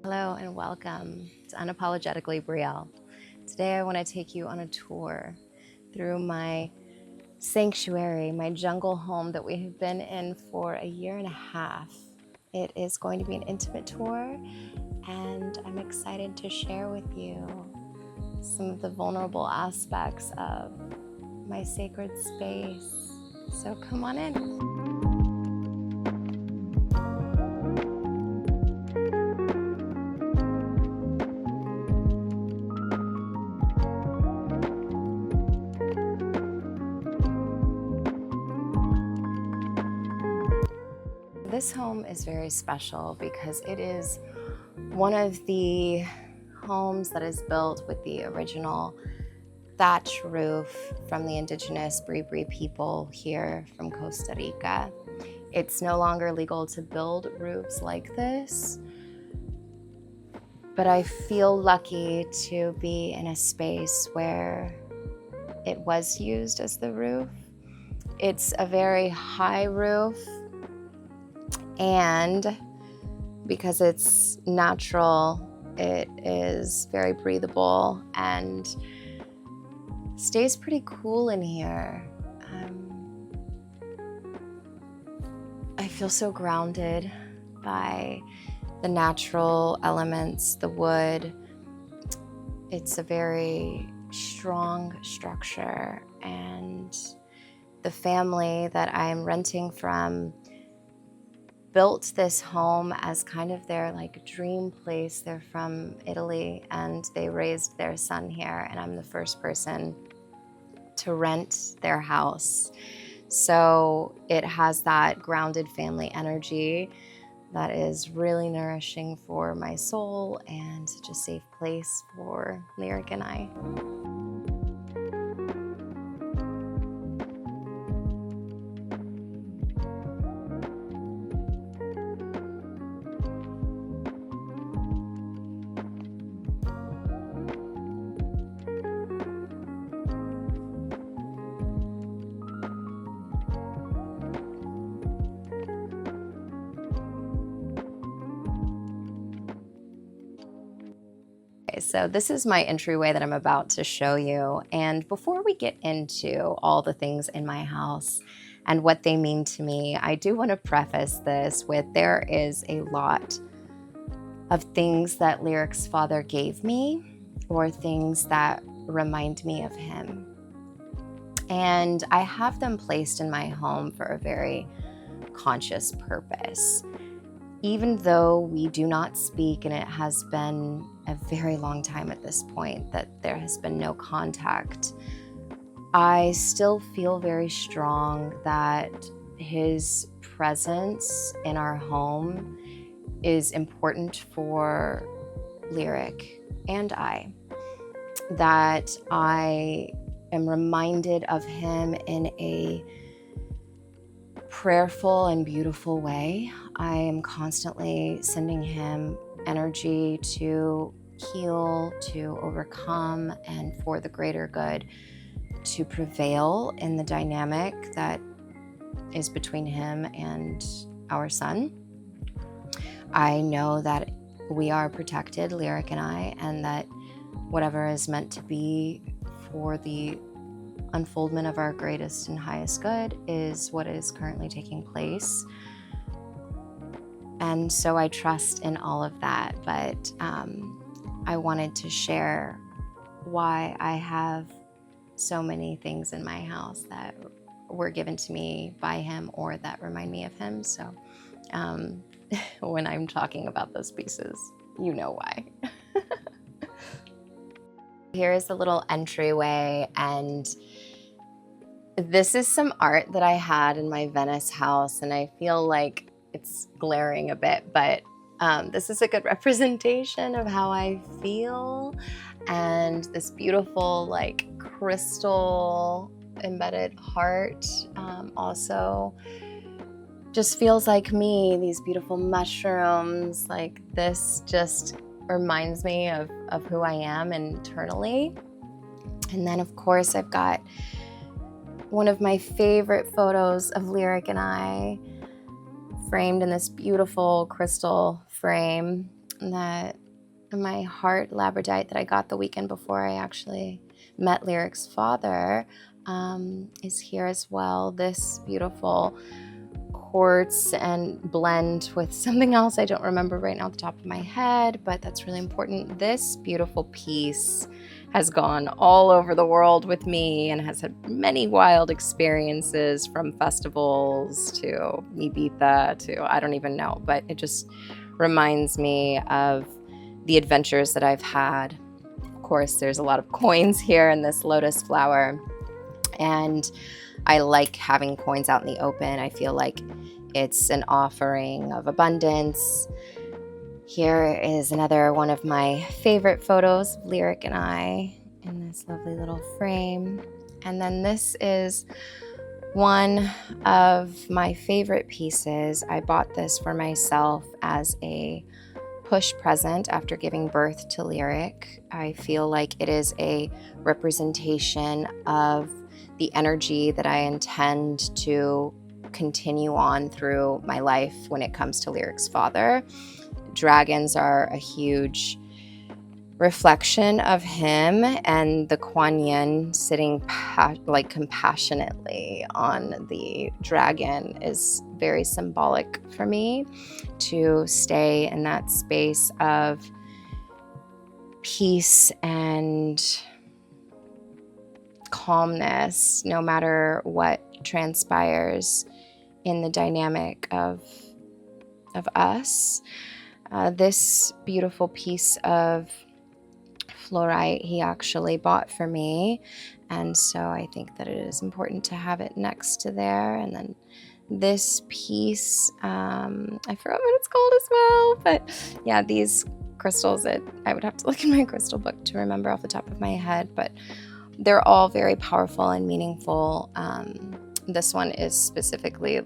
Hello and welcome to Unapologetically Brielle. Today I want to take you on a tour through my sanctuary, my jungle home that we have been in for a year and a half. It is going to be an intimate tour, and I'm excited to share with you some of the vulnerable aspects of my sacred space. So come on in. This home is very special because it is one of the homes that is built with the original thatch roof from the indigenous Bribri people here from Costa Rica. It's no longer legal to build roofs like this, but I feel lucky to be in a space where it was used as the roof. It's a very high roof, and because it's natural, it is very breathable and stays pretty cool in here. I feel so grounded by the natural elements, the wood. It's a very strong structure, and the family that I'm renting from built this home as kind of their dream place. They're from Italy and they raised their son here, and I'm the first person to rent their house. So it has that grounded family energy that is really nourishing for my soul and such a safe place for Lyric and I. So this is my entryway that I'm about to show you. And before we get into all the things in my house and what they mean to me, I do want to preface this with there is a lot of things that Lyric's father gave me, or things that remind me of him. And I have them placed in my home for a very conscious purpose. Even though we do not speak, and it has been a very long time at this point that there has been no contact, I still feel very strong that his presence in our home is important for Lyric and I. That I am reminded of him in a prayerful and beautiful way. I am constantly sending him energy to heal, to overcome, and for the greater good to prevail in the dynamic that is between him and our son. I know that we are protected, Lyric and I, and that whatever is meant to be for the unfoldment of our greatest and highest good is what is currently taking place. And so I trust in all of that, but I wanted to share why I have so many things in my house that were given to me by him or that remind me of him. So when I'm talking about those pieces, you know why. Here is the little entryway, and this is some art that I had in my Venice house, and I feel like it's glaring a bit, but this is a good representation of how I feel. And this beautiful crystal embedded heart also just feels like me. These beautiful mushrooms, like this just reminds me of who I am internally. And then of course I've got one of my favorite photos of Lyric and I framed in this beautiful crystal frame. that my heart labradorite that I got the weekend before I actually met Lyric's father is here as well. This beautiful quartz and blend with something else I don't remember right now at the top of my head, but that's really important. This beautiful piece has gone all over the world with me and has had many wild experiences, from festivals to Ibiza to I don't even know, but it just reminds me of the adventures that I've had. Of course, there's a lot of coins here in this lotus flower, and I like having coins out in the open. I feel like it's an offering of abundance. Here is another one of my favorite photos of Lyric and I in this lovely little frame. And then this is one of my favorite pieces. I bought this for myself as a push present after giving birth to Lyric. I feel like it is a representation of the energy that I intend to continue on through my life when it comes to Lyric's father. Dragons are a huge reflection of him, and the Kuan Yin sitting compassionately on the dragon is very symbolic for me to stay in that space of peace and calmness no matter what transpires in the dynamic of us. This beautiful piece of fluorite he actually bought for me, and so I think that it is important to have it next to there. And then this piece, I forgot what it's called as well, but yeah, these crystals, I would have to look in my crystal book to remember off the top of my head, but they're all very powerful and meaningful. This one is specifically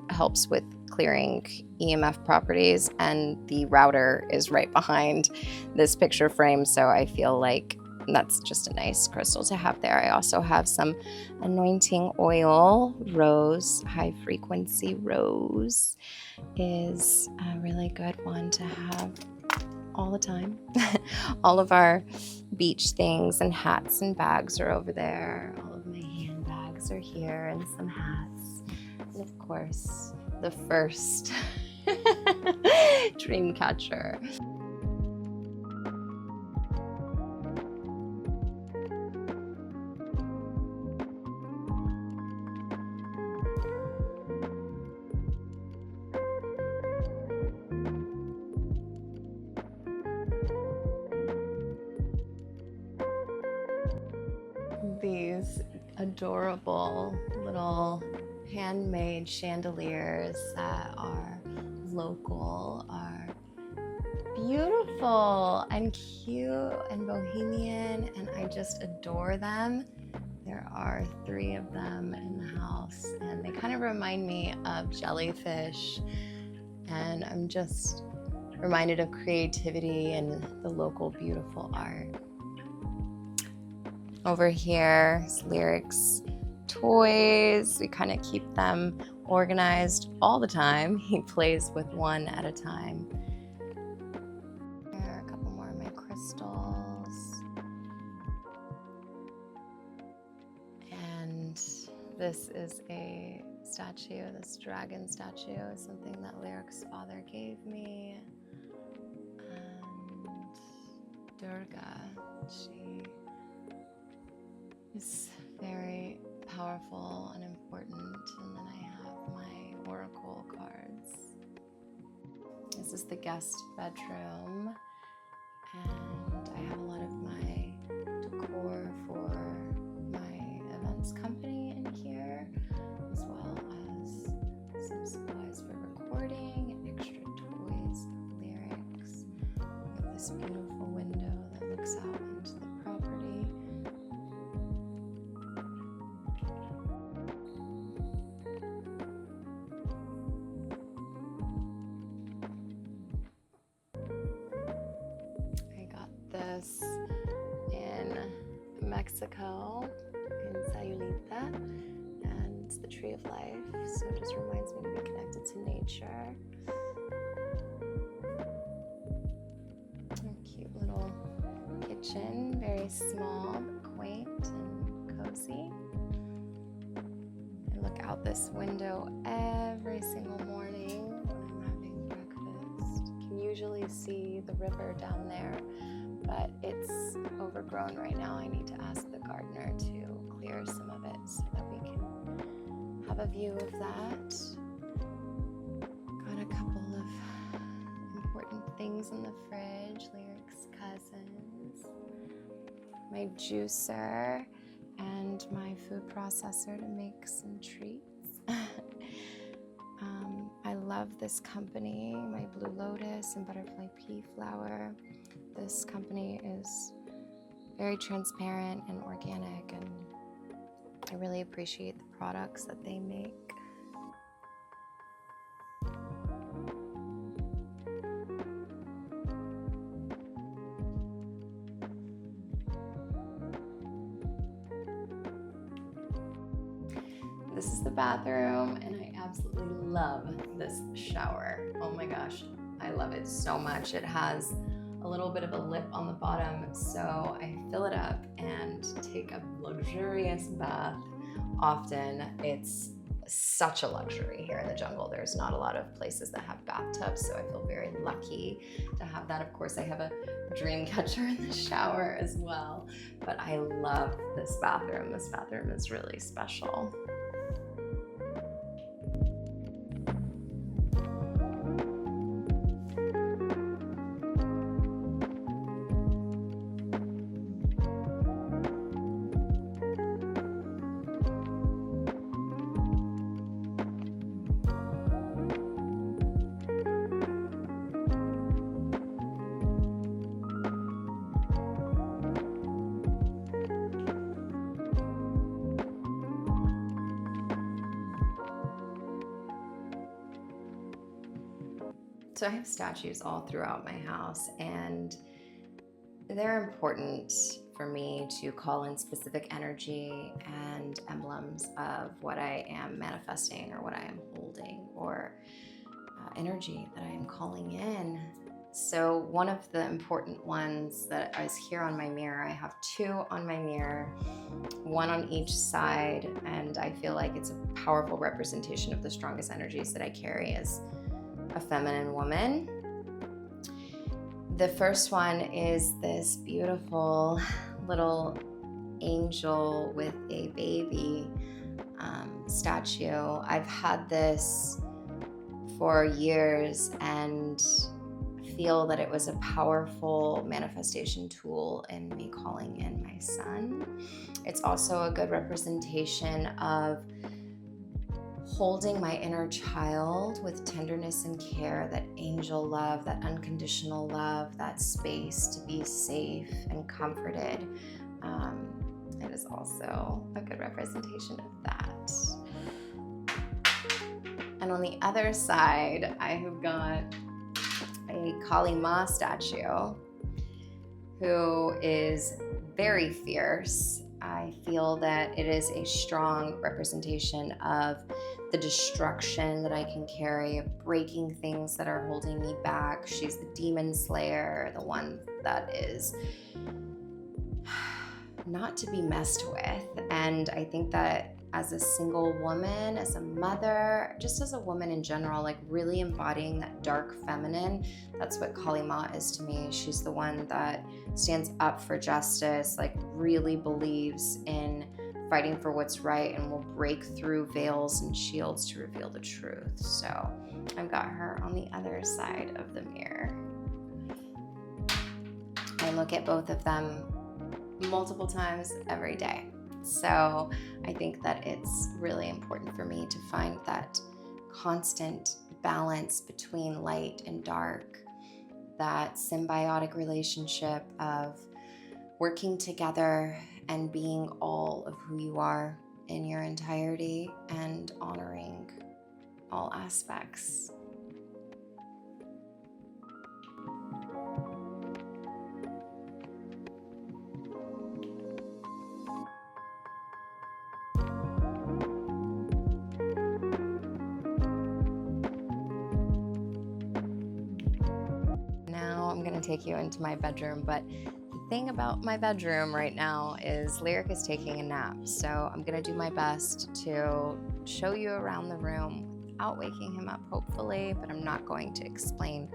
helps with clearing EMF properties, and the router is right behind this picture frame, so I feel like that's just a nice crystal to have there. I also have some anointing oil. Rose, high frequency rose, is a really good one to have all the time. All of our beach things and hats and bags are over there. All of my handbags are here, and some hats. And of course, the first dream catcher. These adorable little handmade chandeliers that are local are beautiful and cute and bohemian, and I just adore them. There are 3 of them in the house, and they kind of remind me of jellyfish, and I'm just reminded of creativity and the local beautiful art. Over here is Lyric's toys. We kind of keep them organized all the time. He plays with one at a time. Here are a couple more of my crystals. And this is a statue. This dragon statue is something that Lyric's father gave me. And Durga, she is very powerful and important. And then I have my oracle cards. This is the guest bedroom, and I have a lot of my decor for my events company in here, as well as some supplies for recording, extra toys, lyrics. We have this beautiful window that looks out into the property. This in Mexico, in Sayulita, and it's the tree of life, so it just reminds me to be connected to nature. A cute little kitchen, very small but quaint and cozy. I look out this window every single morning when I'm having breakfast. You can usually see the river down there, but it's overgrown right now. I need to ask the gardener to clear some of it so that we can have a view of that. Got a couple of important things in the fridge. Lyric's cousins, my juicer, and my food processor to make some treats. I love this company, my Blue Lotus and Butterfly Pea Flower. This company is very transparent and organic, and I really appreciate the products that they make. This is the bathroom, and I absolutely love this shower. Oh my gosh, I love it so much. It has a little bit of a lip on the bottom, so I fill it up and take a luxurious bath often. It's such a luxury here in the jungle. There's not a lot of places that have bathtubs, so I feel very lucky to have that. Of course, I have a dream catcher in the shower as well, but I love this bathroom. This bathroom is really special. So I have statues all throughout my house, and they're important for me to call in specific energy and emblems of what I am manifesting or what I am holding, or energy that I am calling in. So one of the important ones that is here on my mirror, I have two on my mirror, one on each side, and I feel like it's a powerful representation of the strongest energies that I carry as a feminine woman. The first one is this beautiful little angel with a baby statue. I've had this for years and feel that it was a powerful manifestation tool in me calling in my son. It's also a good representation of holding my inner child with tenderness and care, that angel love, that unconditional love, that space to be safe and comforted. It is also a good representation of that. And on the other side, I have got a Kali Ma statue who is very fierce. I feel that it is a strong representation of the destruction that I can carry, of breaking things that are holding me back. She's the demon slayer, the one that is not to be messed with. And I think that as a single woman, as a mother, just as a woman in general, like really embodying that dark feminine, that's what Kali Ma is to me. She's the one that stands up for justice, like really believes in fighting for what's right, and will break through veils and shields to reveal the truth. So I've got her on the other side of the mirror. I look at both of them multiple times every day. So I think that it's really important for me to find that constant balance between light and dark, that symbiotic relationship of working together and being all of who you are in your entirety and honoring all aspects. take you into my bedroom, but the thing about my bedroom right now is Lyric is taking a nap. So I'm gonna do my best to show you around the room without waking him up, hopefully, but I'm not going to explain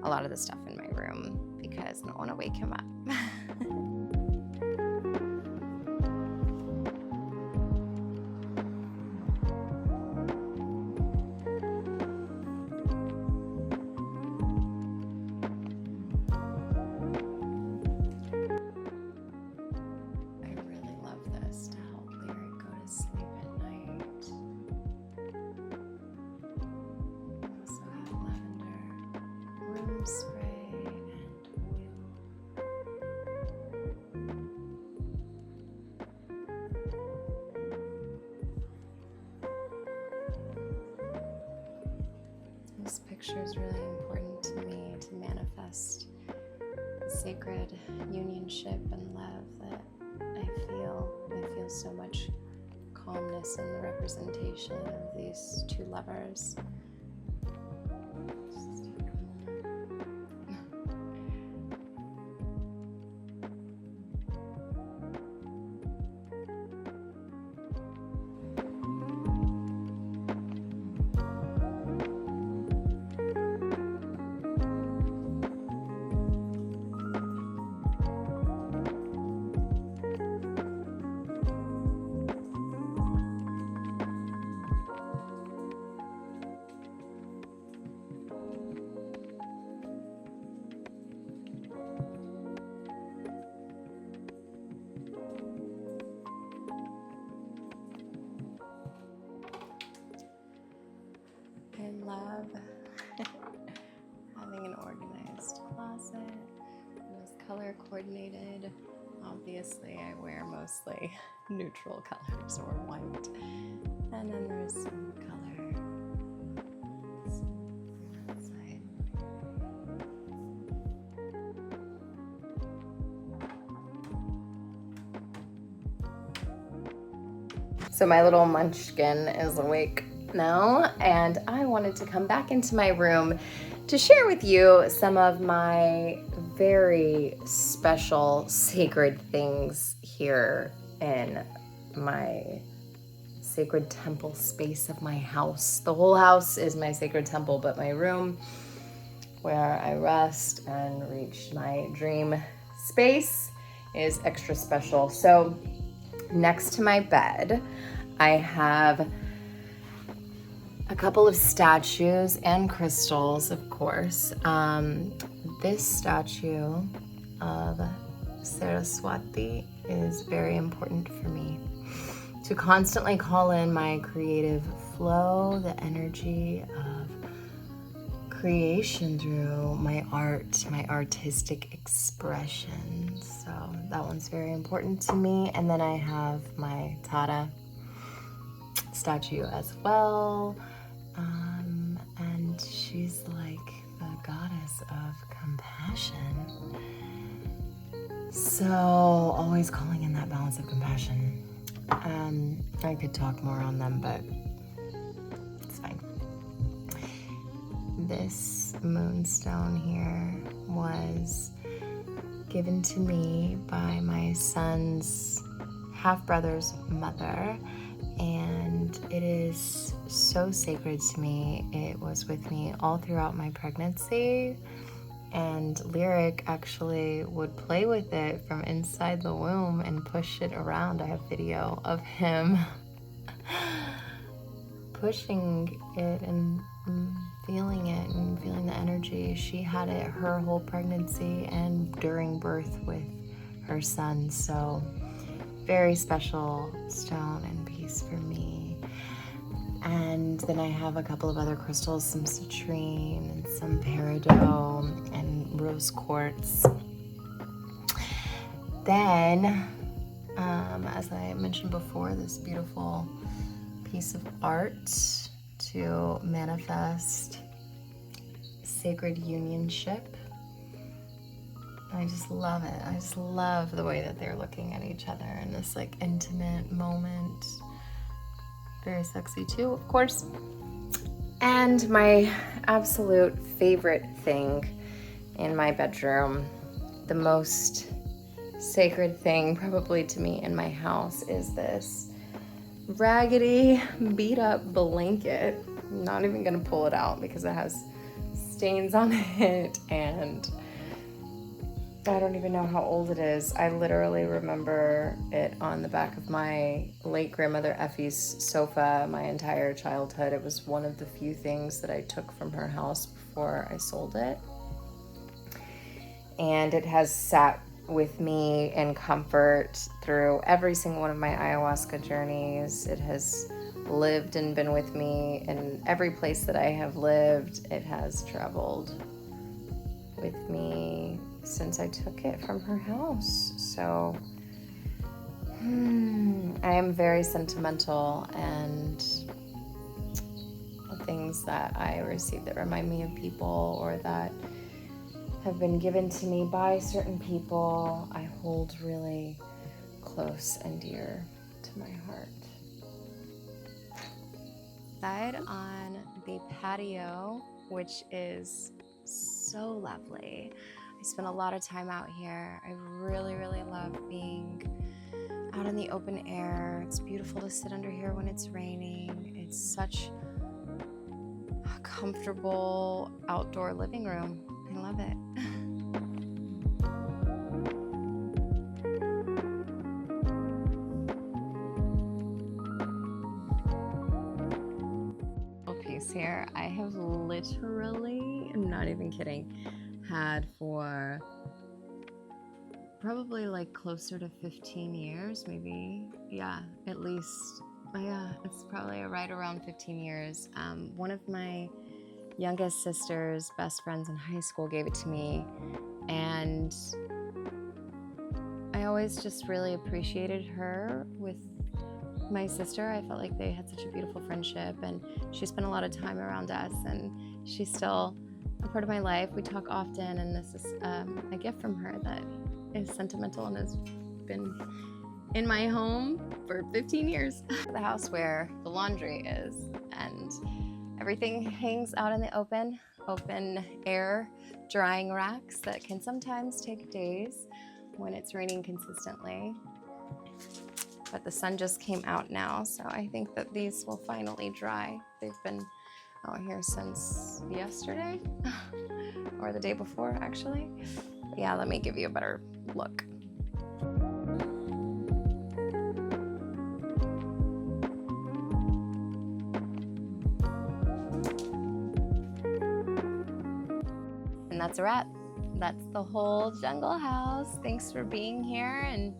a lot of the stuff in my room because I don't want to wake him up. Spray and oil. This picture is really important to me to manifest the sacred unionship and love that I feel. I feel so much calmness in the representation of these two lovers. I love having an organized closet. It was color coordinated. Obviously, I wear mostly neutral colors or white. And then there's some color on that side. So my little munchkin is awake now, and I wanted to come back into my room to share with you some of my very special sacred things here in my sacred temple space of my house. The whole house is my sacred temple, but my room where I rest and reach my dream space is extra special. So next to my bed, I have a couple of statues and crystals, of course. This statue of Saraswati is very important for me to constantly call in my creative flow, the energy of creation through my art, my artistic expression. So that one's very important to me. And then I have my Tara statue as well. And she's like the goddess of compassion. So always calling in that balance of compassion. I could talk more on them, but it's fine. This moonstone here was given to me by my son's half-brother's mother, and it is so sacred to me. It was with me all throughout my pregnancy, and Lyric actually would play with it from inside the womb and push it around. I have video of him pushing it and feeling it and feeling the energy. She had it her whole pregnancy and during birth with her son. So very special stone and piece for me. And then I have a couple of other crystals, some citrine and some peridot and rose quartz. Then, as I mentioned before, this beautiful piece of art to manifest sacred unionship. I just love it. I just love the way that they're looking at each other in this like intimate moment. Very sexy too, of course. And my absolute favorite thing in my bedroom. The most sacred thing probably to me in my house is this raggedy, beat up blanket. I'm not even gonna pull it out because it has stains on it, and I don't even know how old it is. I literally remember it on the back of my late grandmother Effie's sofa my entire childhood. It was one of the few things that I took from her house before I sold it. And it has sat with me in comfort through every single one of my ayahuasca journeys. It has lived and been with me in every place that I have lived. It has traveled with me since I took it from her house. So I am very sentimental, and the things that I receive that remind me of people or that have been given to me by certain people, I hold really close and dear to my heart. Outside on the patio, which is so lovely. I spend a lot of time out here. I really, really love being out in the open air. It's beautiful to sit under here when it's raining. It's such a comfortable outdoor living room. I love it. Piece here. I have literally, I'm not even kidding, had for probably like closer to 15 years, maybe. Yeah, at least. Yeah, it's probably right around 15 years. One of my youngest sister's best friends in high school gave it to me, and I always just really appreciated her with my sister. I felt like they had such a beautiful friendship, and she spent a lot of time around us, and she's still a part of my life. We talk often, and this is a gift from her that is sentimental and has been in my home for 15 years. The house where the laundry is, and everything hangs out in the open air drying racks that can sometimes take days when it's raining consistently. But the sun just came out now, so I think that these will finally dry. They've been out here since yesterday, or the day before, actually. But yeah, let me give you a better look. And that's a wrap. That's the whole jungle house. Thanks for being here and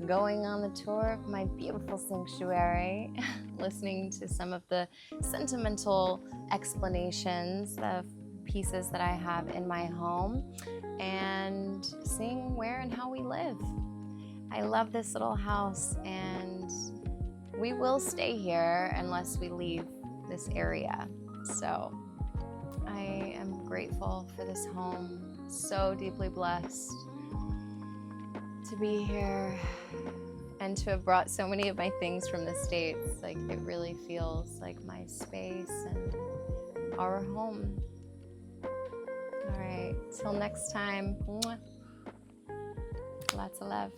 going on the tour of my beautiful sanctuary, listening to some of the sentimental explanations of pieces that I have in my home, and seeing where and how we live. I love this little house, and we will stay here unless we leave this area. So I am grateful for this home, so deeply blessed to be here and to have brought so many of my things from the States. Like, it really feels like my space and our home. All right, till next time, lots of love.